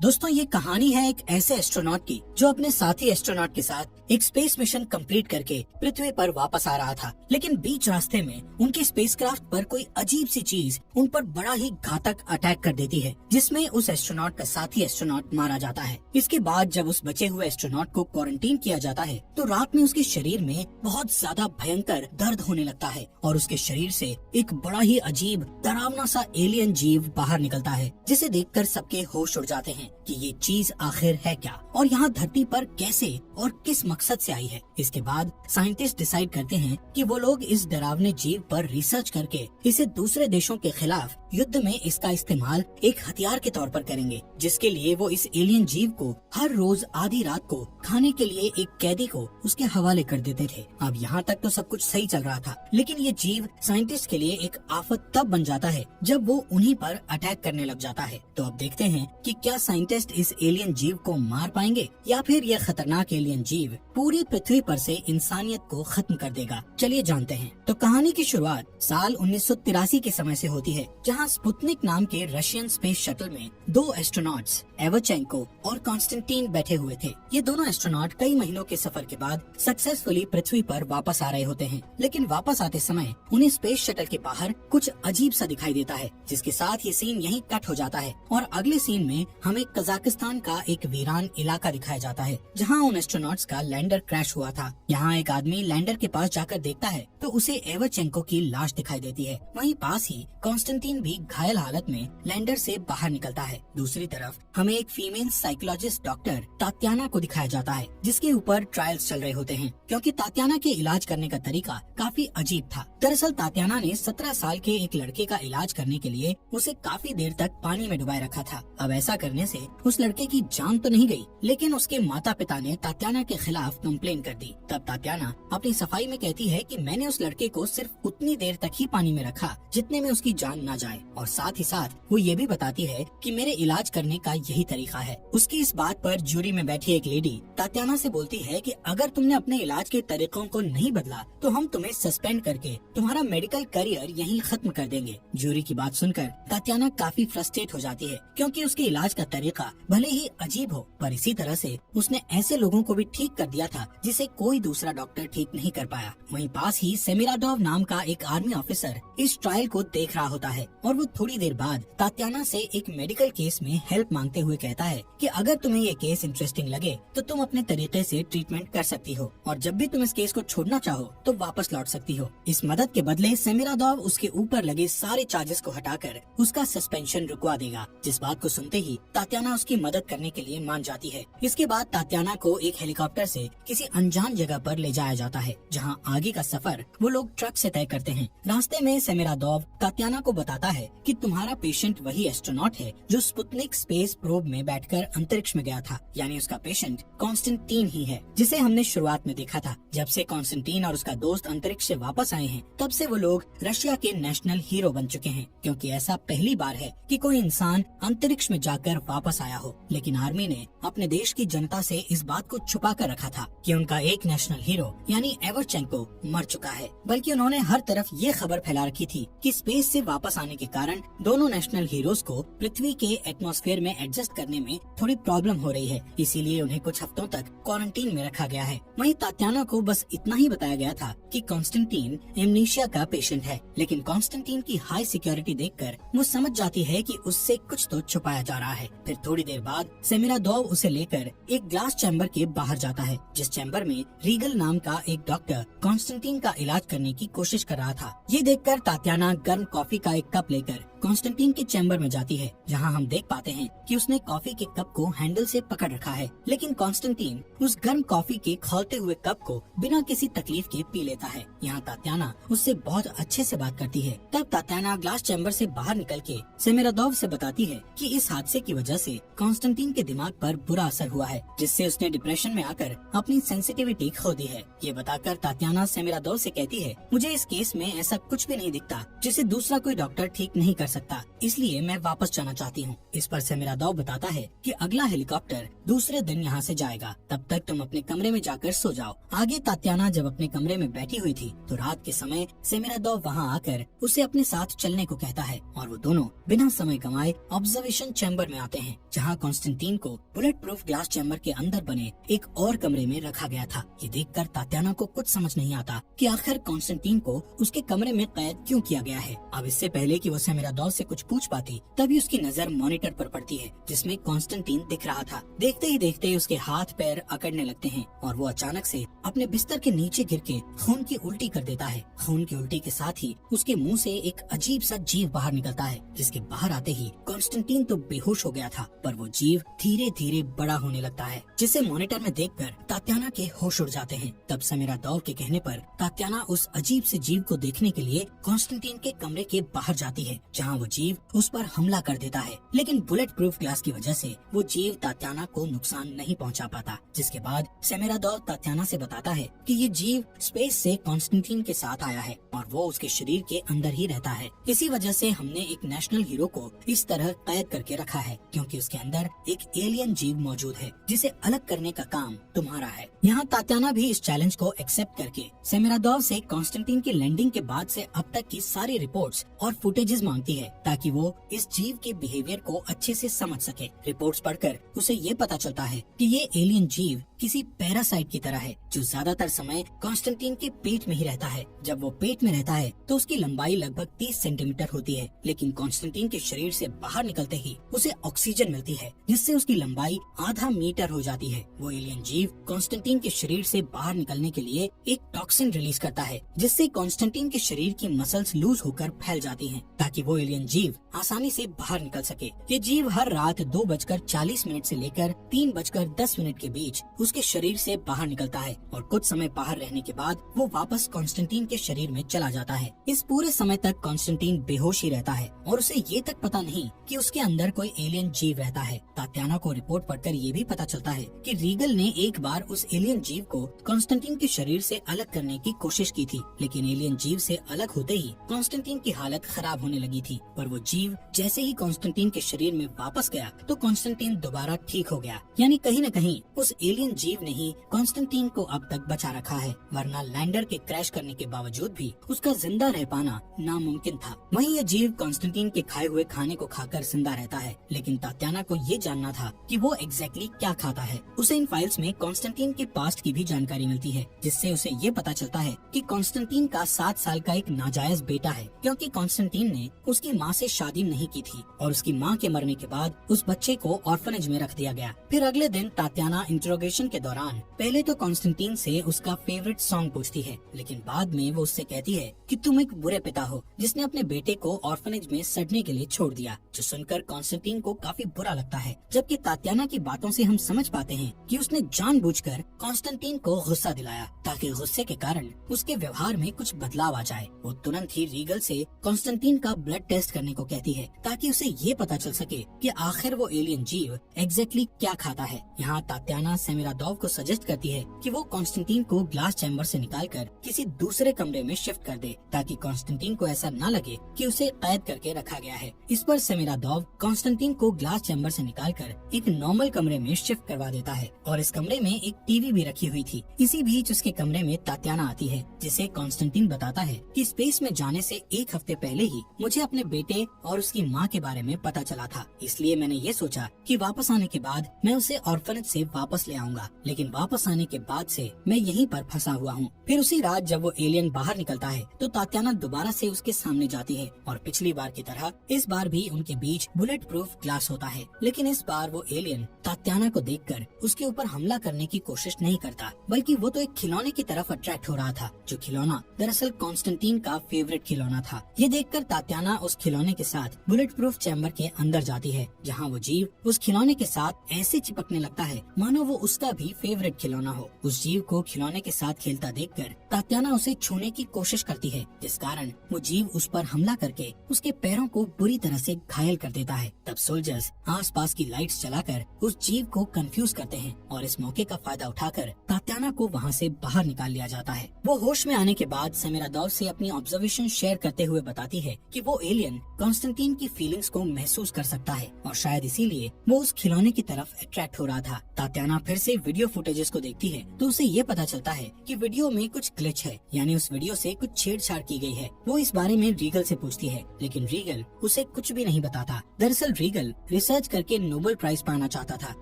दोस्तों ये कहानी है एक ऐसे एस्ट्रोनॉट की जो अपने साथी एस्ट्रोनॉट के साथ एक स्पेस मिशन कंप्लीट करके पृथ्वी पर वापस आ रहा था, लेकिन बीच रास्ते में उनके स्पेसक्राफ्ट पर कोई अजीब सी चीज उन पर बड़ा ही घातक अटैक कर देती है, जिसमें उस एस्ट्रोनॉट का साथी एस्ट्रोनॉट मारा जाता है। इसके बाद जब उस बचे हुए एस्ट्रोनॉट को क्वारंटीन किया जाता है तो रात में उसके शरीर में बहुत ज्यादा भयंकर दर्द होने लगता है और उसके शरीर से एक बड़ा ही अजीब डरावना सा एलियन जीव बाहर निकलता है, जिसे देखकर सबके होश उड़ जाते हैं कि ये चीज आखिर है क्या और यहाँ धरती पर कैसे और किस मकसद से आई है। इसके बाद साइंटिस्ट डिसाइड करते हैं कि वो लोग इस डरावने जीव पर रिसर्च करके इसे दूसरे देशों के खिलाफ युद्ध में इसका इस्तेमाल एक हथियार के तौर पर करेंगे, जिसके लिए वो इस एलियन जीव को हर रोज आधी रात को खाने के लिए एक कैदी को उसके हवाले कर देते थे। अब यहाँ तक तो सब कुछ सही चल रहा था, लेकिन ये जीव साइंटिस्ट के लिए एक आफत तब बन जाता है जब वो उन्हीं पर अटैक करने लग जाता है। तो अब देखते हैं कि क्या साइंटिस्ट इस एलियन जीव को मार पाएंगे या फिर यह खतरनाक एलियन जीव पूरी पृथ्वी पर से इंसानियत को खत्म कर देगा। चलिए जानते हैं। तो कहानी की शुरुआत साल 1983 के समय से होती है, जहां स्पुतनिक नाम के रशियन स्पेस शटल में दो एस्ट्रोनॉट्स एवचेंको और कॉन्स्टेंटीन बैठे हुए थे। ये दोनों एस्ट्रोनॉट कई महीनों के सफर के बाद सक्सेसफुली पृथ्वी पर वापस आ रहे होते हैं, लेकिन वापस आते समय उन्हें स्पेस शटल के बाहर कुछ अजीब सा दिखाई देता है, जिसके साथ ये सीन यहीं कट हो जाता है और अगले सीन में हमें कजाकिस्तान का एक वीरान इलाका दिखाया जाता है, जहाँ उन एस्ट्रोनॉट्स का लैंडर क्रैश हुआ था। यहाँ एक आदमी लैंडर के पास जाकर देखता है तो उसे एवचेंको की लाश दिखाई देती है। वहीं पास ही कॉन्स्टेंटीन भी घायल हालत में लैंडर से बाहर निकलता है। दूसरी तरफ हमें एक फीमेल साइकोलॉजिस्ट डॉक्टर तात्याना को दिखाया जाता है, जिसके ऊपर ट्रायल्स चल रहे होते हैं, क्योंकि तात्याना के इलाज करने का तरीका काफी अजीब था। दरअसल तात्याना ने 17 साल के एक लड़के का इलाज करने के लिए उसे काफी देर तक पानी में डुबाए रखा था। अब ऐसा करने से उस लड़के की जान तो नहीं गई, लेकिन उसके माता पिता ने तात्याना के खिलाफ कंप्लेन कर दी। तब तात्याना अपनी सफाई में कहती है कि मैंने उस लड़के को सिर्फ उतनी देर तक ही पानी में रखा जितने में उसकी जान ना जाए, और साथ ही साथ वो ये भी बताती है कि मेरे इलाज करने का यही तरीका है। उसकी इस बात पर जूरी में बैठी एक लेडी तात्याना से बोलती है कि अगर तुमने अपने इलाज के तरीकों को नहीं बदला तो हम तुम्हें सस्पेंड करके तुम्हारा मेडिकल करियर यहीं खत्म कर देंगे। जूरी की बात सुनकर तात्याना काफी फ्रस्ट्रेट हो जाती है, क्योंकि उसके इलाज का तरीका भले ही अजीब हो, पर इसी तरह से उसने ऐसे लोगों को भी ठीक कर दिया था जिसे कोई दूसरा डॉक्टर ठीक नहीं कर पाया। वहीं पास ही सेमिराडोव नाम का एक आर्मी ऑफिसर इस ट्रायल को देख रहा होता है और वो थोड़ी देर बाद तात्याना से एक मेडिकल केस में हेल्प मांगते हुए कहता है कि अगर तुम्हें ये केस इंटरेस्टिंग लगे तो तुम अपने तरीके से ट्रीटमेंट कर सकती हो, और जब भी तुम इस केस को छोड़ना चाहो तो वापस लौट सकती हो। इस मदद के बदले सेमिराडोव उसके ऊपर लगे सारे चार्जेस को हटाकर उसका सस्पेंशन रुकवा देगा, जिस बात को सुनते ही तात्याना उसकी मदद करने के लिए मान जाती है। इसके बाद तात्याना को एक हेलीकॉप्टर से किसी अनजान जगह पर ले जाया जाता है, जहां आगे का सफर वो लोग ट्रक से तय करते हैं। रास्ते में सेमिराडोव तात्याना को बताता है कि तुम्हारा पेशेंट वही एस्ट्रोनॉट है जो स्पुतनिक स्पेस प्रोब में बैठकर अंतरिक्ष में गया था, यानी उसका पेशेंट कॉन्स्टेंटीन ही है, जिसे हमने शुरुआत में देखा था। जब से कॉन्स्टेंटीन और उसका दोस्त अंतरिक्ष से वापस आए हैं, तब से वो लोग रशिया के नेशनल हीरो बन चुके हैं, क्योंकि ऐसा पहली बार है कि कोई इंसान अंतरिक्ष में जाकर वापस आया हो। लेकिन आर्मी ने अपने देश की जनता से इस बात को छुपा कर रखा था कि उनका एक नेशनल हीरो यानी एवचेंको मर चुका है, बल्कि उन्होंने हर तरफ ये खबर फैला रखी थी कि स्पेस से वापस आने के कारण दोनों नेशनल हीरोज को पृथ्वी के एटमॉस्फेयर में एडजस्ट करने में थोड़ी प्रॉब्लम हो रही है, इसीलिए उन्हें कुछ हफ्तों तक क्वारंटीन में रखा गया है। वहीं तात्याना को बस इतना ही बताया गया था कि कॉन्स्टेंटीन एमनीशिया का पेशेंट है, लेकिन कॉन्स्टेंटीन की हाई सिक्योरिटी देखकर वो समझ जाती है कि उससे कुछ तो छुपाया जा रहा है। फिर थोड़ी देर बाद सेमिराडोव उसे लेकर एक ग्लास चैम्बर के बाहर जाता है, जिस चैम्बर में रीगल नाम का एक डॉक्टर कॉन्स्टेंटीन का इलाज करने की कोशिश कर रहा था। ये देखकर तात्याना गर्म कॉफी का एक कप लेकर कॉन्स्टेंटीन के चैम्बर में जाती है, जहां हम देख पाते हैं कि उसने कॉफी के कप को हैंडल से पकड़ रखा है, लेकिन कॉन्स्टेंटीन उस गर्म कॉफी के खौलते हुए कप को बिना किसी तकलीफ के पी लेता है। यहाँ तात्याना उससे बहुत अच्छे से बात करती है। तब तात्याना ग्लास चैम्बर से बाहर निकल के सेमिराडोव से बताती है कि इस हादसे की वजह से कॉन्स्टेंटीन के दिमाग पर बुरा असर हुआ है, जिससे उसने डिप्रेशन में आकर अपनी सेंसिटिविटी खो दी है। ये बताकर तात्याना सेमिराडोव से कहती है, मुझे इस केस में ऐसा कुछ भी नहीं दिखता जिसे दूसरा कोई डॉक्टर ठीक नहीं कर सकता, इसलिए मैं वापस जाना चाहती हूँ। इस पर सेमिराडोव बताता है कि अगला हेलीकॉप्टर दूसरे दिन यहाँ से जाएगा, तब तक तुम अपने कमरे में जाकर सो जाओ। आगे तात्याना जब अपने कमरे में बैठी हुई थी तो रात के समय सेमिरादोव वहाँ आकर उसे अपने साथ चलने को कहता है और वो दोनों बिना समय गंवाए ऑब्जर्वेशन चैम्बर में आते हैं, जहाँ कॉन्स्टेंटीन को बुलेट प्रूफ ग्लास चैम्बर के अंदर बने एक और कमरे में रखा गया था। ये देखकर तात्याना को कुछ समझ नहीं आता कि आखिर कॉन्स्टेंटीन को उसके कमरे में कैद क्यों किया गया है। अब इससे पहले कि वो सेमिरादोव से कुछ पूछ पाती, तभी उसकी नजर मॉनिटर पर पड़ती है, जिसमें कॉन्स्टेंटीन दिख रहा था। देखते ही देखते उसके हाथ पैर अकड़ने लगते हैं और वो अचानक से अपने बिस्तर के नीचे गिर के खून की उल्टी कर देता है। खून की उल्टी के साथ ही उसके मुंह से एक अजीब सा जीव बाहर निकलता है, जिसके बाहर आते ही कॉन्स्टेंटीन तो बेहोश हो गया था, पर वो जीव धीरे धीरे बड़ा होने लगता है, जिसे मॉनिटर में देखकर तात्याना के होश उड़ जाते हैं। तब सेमिरादोव के कहने पर तात्याना उस अजीब से जीव को देखने के लिए कॉन्स्टेंटीन के कमरे के बाहर जाती है, जहाँ वो जीव उस पर हमला कर देता है। लेकिन बुलेट प्रूफ ग्लास की वजह से वो जीव तात्याना को नुकसान नहीं पहुंचा पाता। जिसके बाद सेमिरादोव तात्याना से बताता है कि ये जीव स्पेस से कॉन्स्टेंटीन के साथ आया है और वो उसके शरीर के अंदर ही रहता है। इसी वजह से हमने एक नेशनल हीरो को इस तरह कैद करके रखा है, क्योंकि उसके अंदर एक एलियन जीव मौजूद है जिसे अलग करने का काम तुम्हारा है। यहाँ तात्याना भी इस चैलेंज को एक्सेप्ट करके सेमिरादोव से कॉन्स्टेंटीन की लैंडिंग के बाद से अब तक की सारी रिपोर्ट्स और फुटेजेस मांगती है, ताकि वो इस जीव के बिहेवियर को अच्छे से समझ सके। रिपोर्ट्स पढ़कर उसे ये पता चलता है कि ये एलियन जीव किसी पैरासाइट की तरह है, जो ज्यादातर समय कॉन्स्टेंटीन के पेट में ही रहता है। जब वो पेट में रहता है तो उसकी लंबाई लगभग 30 सेंटीमीटर होती है, लेकिन कॉन्स्टेंटीन के शरीर से बाहर निकलते ही उसे ऑक्सीजन मिलती है, जिससे उसकी लंबाई आधा मीटर हो जाती है। वो एलियन जीव कॉन्स्टेंटीन के शरीर से बाहर निकलने के लिए एक टॉक्सिन रिलीज करता है, जिससे कॉन्स्टेंटीन के शरीर की मसल्स लूज होकर फैल जाती हैं, ताकि वो एलियन जीव आसानी से बाहर निकल सके। ये जीव हर रात 2:40 से लेकर 3:10 के बीच उसके शरीर से बाहर निकलता है और कुछ समय बाहर रहने के बाद वो वापस कॉन्स्टेंटीन के शरीर में चला जाता है। इस पूरे समय तक कॉन्स्टेंटीन बेहोश ही रहता है और उसे ये तक पता नहीं कि उसके अंदर कोई एलियन जीव रहता है। तात्याना को रिपोर्ट पढ़कर ये भी पता चलता है कि रीगल ने एक बार उस एलियन जीव को कॉन्स्टेंटीन के शरीर से अलग करने की कोशिश की थी, लेकिन एलियन जीव से अलग होते ही कॉन्स्टेंटीन की हालत खराब होने लगी थी। पर वो जीव जैसे ही कॉन्स्टेंटीन के शरीर में वापस गया तो कॉन्स्टेंटीन दोबारा ठीक हो गया। यानी कहीं न कहीं उस एलियन जीव ने ही कॉन्स्टेंटीन को अब तक बचा रखा है, वरना लैंडर के क्रैश करने के बावजूद भी उसका जिंदा रह पाना नामुमकिन था। वहीं ये जीव कॉन्स्टेंटीन के खाए हुए खाने को खाकर जिंदा रहता है, लेकिन तात्याना को ये जानना था कि वो एग्जैक्टली क्या खाता है। उसे इन फाइल्स में कॉन्स्टेंटीन के पास्ट की भी जानकारी मिलती है, जिससे उसे ये पता चलता है कि कॉन्स्टेंटीन का 7 साल का एक नाजायज बेटा है, क्योंकि कॉन्स्टेंटीन ने उसकी माँ से शादी नहीं की थी और उसकी माँ के मरने के बाद उस बच्चे को ऑर्फनेज में रख दिया गया। फिर अगले दिन तात्याना इंट्रोगेशन के दौरान पहले तो कॉन्स्टेंटीन से उसका फेवरेट सॉन्ग पूछती है, लेकिन बाद में वो उससे कहती है कि तुम एक बुरे पिता हो जिसने अपने बेटे को ऑर्फनेज में सड़ने के लिए छोड़ दिया, जो सुनकर कॉन्स्टेंटीन को काफी बुरा लगता है। जबकि तात्याना की बातों से हम समझ पाते हैं कि उसने जानबूझकर कॉन्स्टेंटीन को गुस्सा दिलाया, ताकि गुस्से के कारण उसके व्यवहार में कुछ बदलाव आ जाए। वो तुरंत ही रीगल से कॉन्स्टेंटीन का ब्लड टेस्ट करने को कहती है, ताकि उसे ये पता चल सके कि आखिर वो एलियन जीव एग्जैक्टली क्या खाता है। यहाँ तात्याना सेमिरादोव को सजेस्ट करती है कि वो कॉन्स्टेंटीन को ग्लास चैम्बर से निकालकर किसी दूसरे कमरे में शिफ्ट कर दे, ताकि कॉन्स्टेंटीन को ऐसा न लगे कि उसे कैद करके रखा गया है। इस पर सेमिरादोव कॉन्स्टेंटीन को ग्लास चैम्बर से निकालकर एक नॉर्मल कमरे में शिफ्ट करवा देता है और इस कमरे में एक टीवी भी रखी हुई थी। इसी बीच उसके कमरे में तात्याना आती है, जिसे कॉन्स्टेंटीन बताता है कि स्पेस में जाने से 1 हफ्ते पहले ही मुझे अपने बेटे और उसकी माँ के बारे में पता चला था, इसलिए मैंने ये सोचा कि वापस आने के बाद मैं उसे ऑर्फनेज से वापस ले आऊंगा। लेकिन वापस आने के बाद से मैं यहीं पर फंसा हुआ हूँ। फिर उसी रात जब वो एलियन बाहर निकलता है तो तात्याना दोबारा से उसके सामने जाती है और पिछली बार की तरह इस बार भी उनके बीच बुलेट प्रूफ ग्लास होता है। लेकिन इस बार वो एलियन तात्याना को देखकर उसके ऊपर हमला करने की कोशिश नहीं करता, बल्कि वो तो एक खिलौने की तरफ अट्रैक्ट हो रहा था, जो खिलौना दरअसल कॉन्स्टेंटीन का फेवरेट खिलौना था। ये देखकर तात्याना उस खिलौने के साथ बुलेट प्रूफ चैम्बर के अंदर जाती है, जहाँ वो जीव उस खिलौने के साथ ऐसे चिपकने लगता है मानो वो उसका भी फेवरेट खिलौना हो। उस जीव को खिलौने के साथ खेलता देखकर तात्याना उसे छूने की कोशिश करती है, जिस कारण वो जीव उस पर हमला करके उसके पैरों को बुरी तरह से घायल कर देता है। तब सोल्जर्स आसपास की लाइट्स जलाकर उस जीव को कंफ्यूज करते हैं और इस मौके का फायदा उठाकर तात्याना को वहाँ से बाहर निकाल लिया जाता है। वो होश में आने के बाद सेमिरादोव से अपनी ऑब्जर्वेशन शेयर करते हुए बताती है कि वो एलियन कॉन्स्टेंटीन की फीलिंग्स को महसूस कर सकता है और शायद इसीलिए वो उस खिलौने की तरफ अट्रैक्ट हो रहा था। तात्याना फिर से वीडियो फुटेजेस को देखती है तो उसे ये पता चलता है कि वीडियो में कुछ ग्लिच है, यानी उस वीडियो से कुछ छेड़छाड़ की गई है। वो इस बारे में रीगल से पूछती है, लेकिन रीगल उसे कुछ भी नहीं बताता। दरअसल रीगल रिसर्च करके नोबेल प्राइज पाना चाहता था,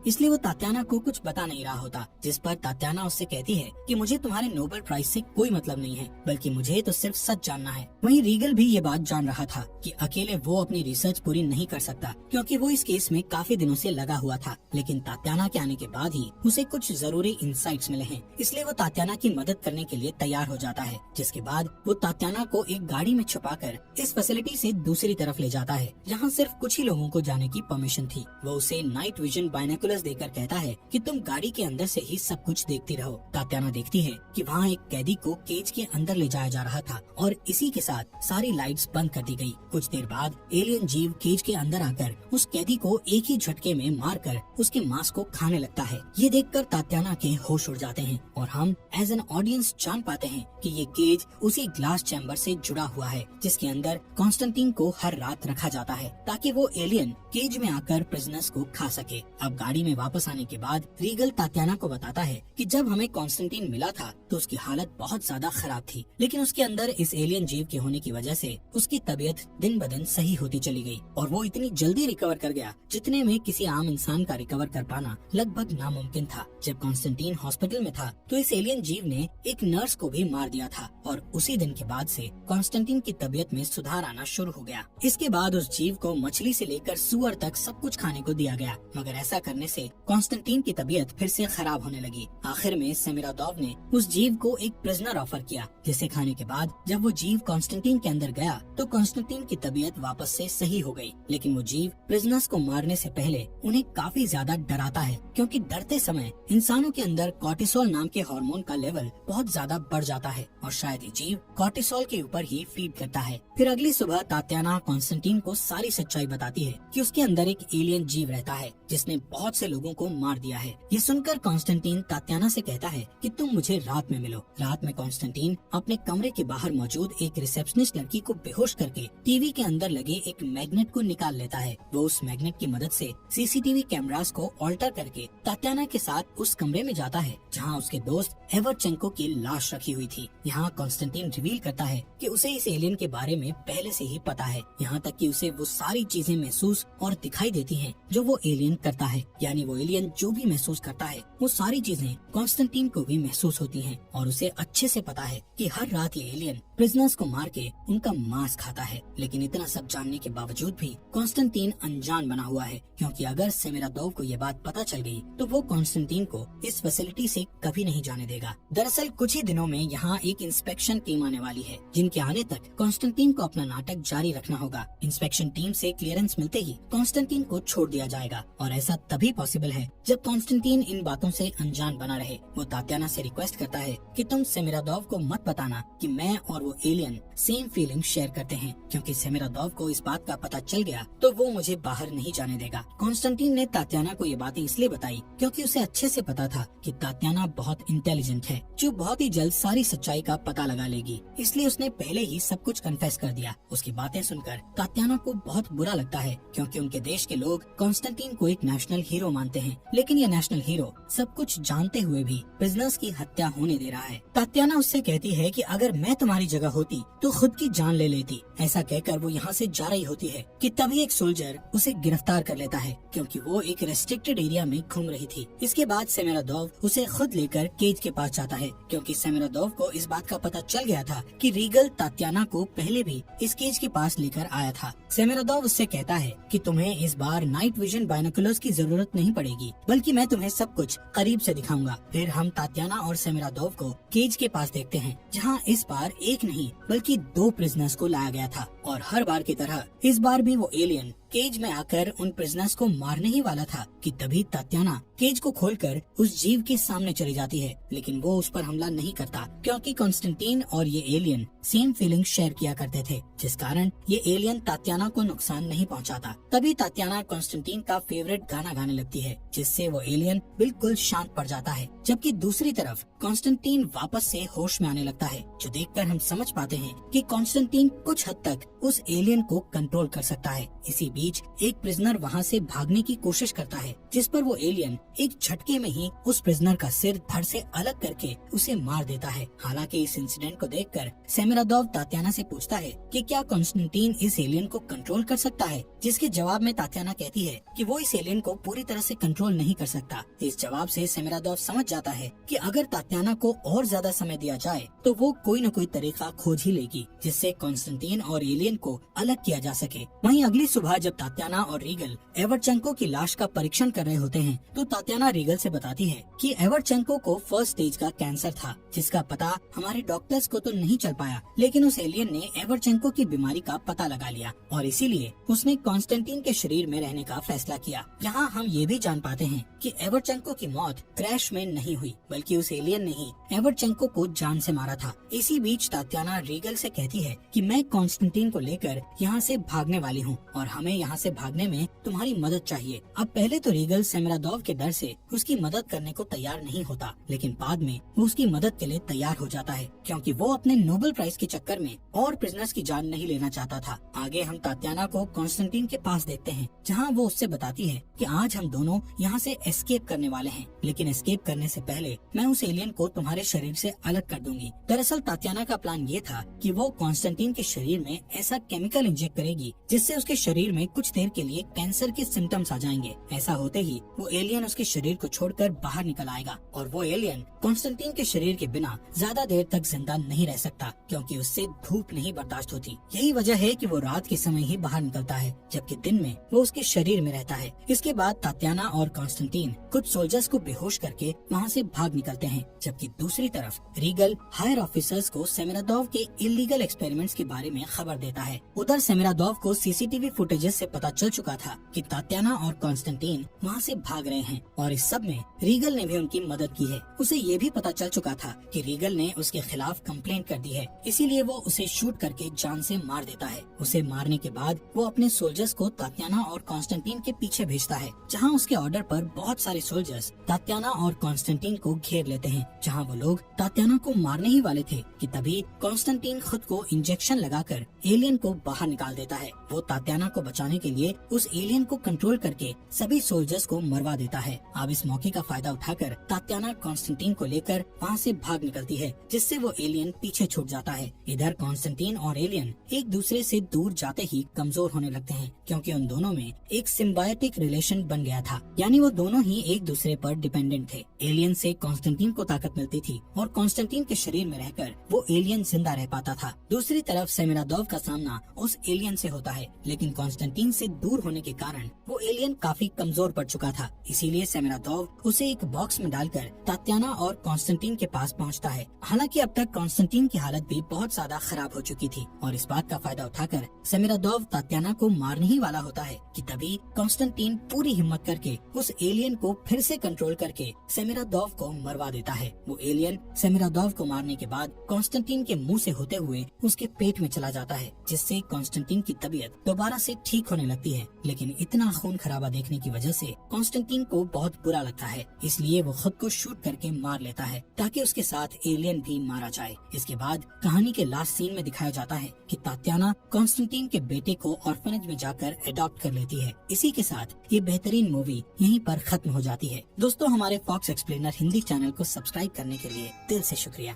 इसलिए वो तात्याना को कुछ बता नहीं रहा होता। जिस पर तात्याना उससे कहती है कि मुझे तुम्हारे नोबेल प्राइज से कोई मतलब नहीं है, बल्कि मुझे तो सिर्फ सच जानना है। वहीं रीगल भी ये बात जान रहा था कि अकेले वो अपनी रिसर्च पूरी नहीं कर सकता, क्योंकि वो इस केस में काफी दिनों से लगा हुआ था। लेकिन तात्याना के आने के बाद ही उसे कुछ जरूरी इंसाइट्स मिले हैं, इसलिए वो तात्याना की मदद करने के लिए तैयार हो जाता है। जिसके बाद वो तात्याना को एक गाड़ी में छुपाकर इस फैसिलिटी से दूसरी तरफ ले जाता है, जहाँ सिर्फ कुछ ही लोगों को जाने की परमिशन थी। वो उसे नाइट विजन बाइनोकुलर्स देकर कहता है कि तुम गाड़ी के अंदर से ही सब कुछ देखती रहो। तात्याना देखती है कि वहाँ एक कैदी को केज के अंदर ले जाया जा रहा था और इसी के साथ सारी लाइट्स बंद कर दी गई। कुछ देर बाद एलियन जीव केज के अंदर आकर उस कैदी को एक ही झटके में मारकर उसके मांस को खाने लगता है। ये देखकर तात्याना के होश उड़ जाते हैं और हम एज एन ऑडियंस जान पाते हैं कि ये केज उसी ग्लास चैम्बर से जुड़ा हुआ है जिसके अंदर कॉन्स्टेंटीन को हर रात रखा जाता है ताकि वो एलियन केज में आकर प्रिजनर्स को खा सके। अब गाड़ी में वापस आने के बाद रीगल तात्याना को बताता है कि जब हमें कॉन्स्टेंटीन मिला था तो उसकी हालत बहुत ज्यादा खराब थी, लेकिन उसके अंदर इस एलियन जीव के होने की वजह से उसकी तबीयत दिन ब दिन सही होती चली गई और वो इतनी जल्दी रिकवर कर गया जितने में किसी आम इंसान का रिकवर कर पाना लगभग नामुमकिन था। जब कॉन्स्टेंटीन हॉस्पिटल में था तो इस एलियन जीव ने एक नर्स को भी मार दिया था और उसी दिन के बाद से कॉन्स्टेंटीन की तबीयत में सुधार आना शुरू हो गया। इसके बाद उस जीव को मछली से लेकर सुअर तक सब कुछ खाने को दिया गया, मगर ऐसा करने से कॉन्स्टेंटीन की तबीयत फिर से खराब होने लगी। आखिर में सेमिरादोव ने उस जीव को एक प्रिजनर ऑफर किया, जिसे खाने के बाद जब वो जीव कॉन्स्टेंटीन के अंदर गया तो कॉन्स्टेंटीन की तबीयत वापस से सही हो गई। लेकिन वो जीव प्रिजनर्स को मारने से पहले उन्हें काफी ज्यादा डराता है, क्योंकि डरते समय इंसानों के अंदर कॉर्टिसोल नाम के हार्मोन का लेवल बहुत ज्यादा बढ़ जाता है और शायद ये जीव कॉर्टिसोल के ऊपर ही फीड करता है। फिर अगली सुबह तात्याना कॉन्स्टेंटीन को सारी सच्चाई बताती है कि उसके अंदर एक एलियन जीव रहता है जिसने बहुत से लोगों को मार दिया है। ये सुनकर कॉन्स्टेंटीन तात्याना से कहता है कि तुम मुझे रात में मिलो। रात में कॉन्स्टेंटीन अपने कमरे के बाहर मौजूद एक रिसेप्शनिस्ट लड़की को बेहोश करके टीवी के अंदर लगे एक मैग्नेट को निकाल लेता है। वो उस मैग्नेट की मदद से सीसीटीवी कैमरास को ऑल्टर करके तात्याना के साथ उस कमरे में जाता है जहाँ उसके दोस्त एवरचेंको की लाश रखी हुई थी। यहाँ कॉन्स्टेंटीन रिवील करता है कि उसे इस एलियन के बारे में पहले से ही पता है, यहाँ तक कि उसे वो सारी चीजें महसूस और दिखाई देती हैं जो वो एलियन करता है। यानी वो एलियन जो भी महसूस करता है वो सारी चीजें कॉन्स्टेंटीन को भी महसूस होती हैं और उसे अच्छे से पता है कि हर रात ये एलियन प्रिजनर्स को मार के उनका मांस खाता है। लेकिन इतना सब जानने के बावजूद भी कॉन्स्टेंटीन अनजान बना हुआ है, क्योंकि अगर सेमिरादोव को ये बात पता चल गई तो वो कॉन्स्टेंटीन को इस फैसिलिटी से कभी नहीं जाने देगा। दरअसल कुछ ही दिनों में यहाँ एक इंस्पेक्शन टीम आने वाली है, जिनके आने तक कॉन्स्टेंटीन को अपना नाटक जारी रखना होगा। इंस्पेक्शन टीम से क्लियरेंस मिलते ही कॉन्स्टेंटीन को छोड़ दिया जाएगा और ऐसा तभी पॉसिबल है जब कॉन्स्टेंटीन इन बातों से अनजान बना रहे। वो तात्याना से रिक्वेस्ट करता है कि तुम सेमिरादोव को मत बताना कि मैं और वो एलियन सेम फीलिंग शेयर करते हैं, क्योंकि सेमिरादोव को इस बात का पता चल गया तो वो मुझे बाहर नहीं जाने देगा। कॉन्स्टेंटीन ने तात्याना को ये बातें इसलिए बताई क्योंकि उसे अच्छे से पता था कि तात्याना बहुत इंटेलिजेंट है, जो बहुत ही जल्द सारी सच्चाई का पता लगा लेगी। इसलिए उसने पहले ही सब कुछ कन्फेस कर दिया। उसकी बातें सुनकर तात्याना को बहुत बुरा लगता है, क्योंकि उनके देश के लोग कॉन्स्टेंटीन को एक नेशनल हीरो मानते हैं, लेकिन ये नेशनल हीरो सब कुछ जानते हुए भी प्रिजनर्स की हत्या होने दे रहा है। तात्याना उससे कहती है कि अगर मैं तुम्हारी जगह होती तो खुद की जान ले लेती। ऐसा कहकर वो यहाँ से जा रही होती है कि तभी एक सोल्जर उसे गिरफ्तार कर लेता है, क्योंकि वो एक रेस्ट्रिक्टेड एरिया में घूम रही थी। इसके बाद सेमिरादोव उसे खुद लेकर केज के पास जाता है, क्योंकि सेमिरादोव को इस बात का पता चल गया था कि रीगल तात्याना को पहले भी इस केज के पास लेकर आया था। सेमिरादोव उससे कहता है कि तुम्हें इस बार नाइट विजन बाइनोकुलर्स की जरूरत नहीं पड़ेगी, बल्कि मैं तुम्हें सब कुछ करीब से दिखाऊंगा। फिर हम तात्याना और सेमिरादोव को केज के पास देखते हैं, जहाँ इस बार एक नहीं बल्कि 2 प्रिजनर्स को लाया गया था और हर बार की तरह इस बार भी वो एलियन केज में आकर उन प्रिजनर्स को मारने ही वाला था कि तभी तात्याना केज को खोलकर उस जीव के सामने चली जाती है, लेकिन वो उस पर हमला नहीं करता, क्योंकि कॉन्स्टेंटीन और ये एलियन सेम फीलिंग शेयर किया करते थे, जिस कारण ये एलियन तात्याना को नुकसान नहीं पहुंचाता। तभी तात्याना कॉन्स्टेंटीन का फेवरेट गाना गाने लगती है, जिससे वो एलियन बिल्कुल शांत पड़ जाता है। जबकि दूसरी तरफ कॉन्स्टेंटीन वापस से होश में आने लगता है, जो देखकर हम समझ पाते हैं कि कॉन्स्टेंटीन कुछ हद तक उस एलियन को कंट्रोल कर सकता है। इसी बीच एक प्रिजनर वहाँ से भागने की कोशिश करता है, जिस पर वो एलियन एक झटके में ही उस प्रिजनर का सिर धड़ से अलग करके उसे मार देता है। हालांकि इस इंसिडेंट को देखकर सेमिरादोव तात्याना से पूछता है कि क्या कॉन्स्टेंटीन इस एलियन को कंट्रोल कर सकता है, जिसके जवाब में तात्याना कहती है कि वो इस एलियन को पूरी तरह से कंट्रोल नहीं कर सकता। इस जवाब से सेमिरादोव समझ जाता है कि अगर तात्याना को और ज्यादा समय दिया जाए तो वो कोई न कोई तरीका खोज ही लेगी, जिससे कॉन्स्टेंटीन और एलियन को अलग किया जा सके। वहीं अगली सुबह जब तात्याना और रीगल एवरचेंको की लाश का परीक्षण कर रहे होते हैं, तो तात्याना रीगल से बताती है कि एवरचेंको को फर्स्ट स्टेज का कैंसर था, जिसका पता हमारे डॉक्टर्स को तो नहीं चल पाया, लेकिन उस एलियन ने एवरचेंको की बीमारी का पता लगा लिया और इसीलिए उसने कॉन्स्टेंटीन के शरीर में रहने का फैसला किया। यहाँ हम ये भी जान पाते हैं कि एवरचेंको की मौत क्रैश में नहीं हुई, बल्कि उस एलियन ने ही एवरचेंको को जान से मारा था। इसी बीच तात्याना रीगल से कहती है कि मैं कॉन्स्टेंटीन को लेकर यहाँ से भागने वाली हूँ और हमें यहाँ से भागने में तुम्हारी मदद चाहिए। अब पहले तो रीगल सेमिरादोव के डर से उसकी मदद करने को तैयार नहीं होता, लेकिन बाद में वो उसकी मदद के लिए तैयार हो जाता है, क्योंकि वो अपने नोबेल प्राइज के चक्कर में और प्रिजनर्स की जान नहीं लेना चाहता था। आगे हम तात्याना को कॉन्स्टेंटीन के पास देखते हैं, जहाँ वो उससे बताती है कि आज हम दोनों यहाँ से एस्केप करने वाले हैं, लेकिन एस्केप करने से पहले मैं उस एलियन को तुम्हारे शरीर से अलग कर दूंगी। दरअसल तात्याना का प्लान ये था कि वो कॉन्स्टेंटीन के शरीर में ऐसा केमिकल इंजेक्ट करेगी जिससे उसके शरीर में कुछ देर के लिए कैंसर के सिम्टम्स आ जाएंगे। ऐसा होते ही वो एलियन उसके शरीर को छोड़कर बाहर निकल आएगा और वो एलियन कॉन्स्टेंटीन के शरीर के बिना ज्यादा देर तक जिंदा नहीं रह सकता, क्योंकि उससे धूप नहीं बर्दाश्त होती। यही वजह है कि वो रात के समय ही बाहर निकलता है, जबकि दिन में वो उसके शरीर में रहता है। इसके बाद तात्याना और कॉन्स्टेंटीन कुछ सोल्जर्स को बेहोश करके वहाँ से भाग निकलते हैं, जबकि दूसरी तरफ रीगल हायर ऑफिसर्स को सेमिरादोव के इलीगल एक्सपेरिमेंट्स के बारे में खबर देता है। उधर सेमिरादोव को सीसीटीवी फुटेजेस से पता चल चुका था कि तात्याना और कॉन्स्टेंटीन वहाँ से भाग रहे हैं और इस सब में रीगल ने भी उनकी मदद की है। उसे ये भी पता चल चुका था कि रीगल ने उसके खिलाफ कंप्लेंट कर दी है, इसीलिए वो उसे शूट करके जान से मार देता है। उसे मारने के बाद वो अपने सोल्जर्स को तात्याना और कॉन्स्टेंटीन के पीछे भेजता है, जहाँ उसके ऑर्डर पर बहुत सारे सोल्जर्स तात्याना और कॉन्स्टेंटीन को घेर लेते हैं। जहाँ वो लोग तात्याना को मारने ही वाले थे कि तभी कॉन्स्टेंटीन खुद को इंजेक्शन लगाकर एलियन को बाहर निकाल देता है। वो तात्याना को बचाने के लिए उस एलियन को कंट्रोल करके सभी सोल्जर्स को मरवा देता है। अब इस मौके का फायदा उठाकर तात्याना कॉन्स्टेंटीन को लेकर वहाँ से भाग निकलती है, जिससे वो एलियन पीछे छूट जाता है। इधर कॉन्स्टेंटीन और एलियन एक दूसरे से दूर जाते ही कमजोर होने लगते हैं, क्योंकि उन दोनों में एक सिम्बायोटिक रिलेशन बन गया था, यानी वो दोनों ही एक दूसरे पर डिपेंडेंट थे। एलियन से कॉन्स्टेंटीन को ताकत मिलती थी और कॉन्स्टेंटीन के शरीर में रहकर वो एलियन जिंदा रह पाता था। दूसरी तरफ सेमिरादोव का सामना उस एलियन से होता है, लेकिन कॉन्स्टेंटीन से दूर होने के कारण वो एलियन काफी कमजोर पड़ चुका था। इसीलिए सेमिरादोव उसे एक बॉक्स में डालकर तात्याना और कॉन्स्टेंटीन के पास पहुंचता है। हालांकि अब तक कॉन्स्टेंटीन की हालत भी बहुत ज्यादा खराब हो चुकी थी और इस बात का फायदा उठाकर सेमिरादोव तात्याना को मारने ही वाला होता है कि तभी कॉन्स्टेंटीन पूरी हिम्मत करके उस एलियन को फिर से कंट्रोल करके सेमिरादोव को मरवा देता है। वो एलियन सेमिरादोव को मारने के बाद कॉन्स्टेंटीन के मुंह से होते हुए उसके पेट में चला जाता है, जिससे कॉन्स्टेंटीन की तबीयत दोबारा से ठीक होने लगती है। लेकिन इतना खून खराबा देखने की वजह से कॉन्स्टेंटीन को बहुत बुरा लगता है, इसलिए वो खुद को शूट करके मार लेता है ताकि उसके साथ एलियन भी मारा जाए। इसके बाद कहानी के लास्ट सीन में दिखाया जाता है कि तात्याना कॉन्स्टेंटीन के बेटे को ऑर्फनेज में जाकर अडॉप्ट कर लेती है। इसी के साथ ये बेहतरीन मूवी यहीं पर खत्म हो जाती है। दोस्तों, हमारे फॉक्स एक्सप्लेनर हिंदी चैनल को सब्सक्राइब करने के लिए दिल से शुक्रिया।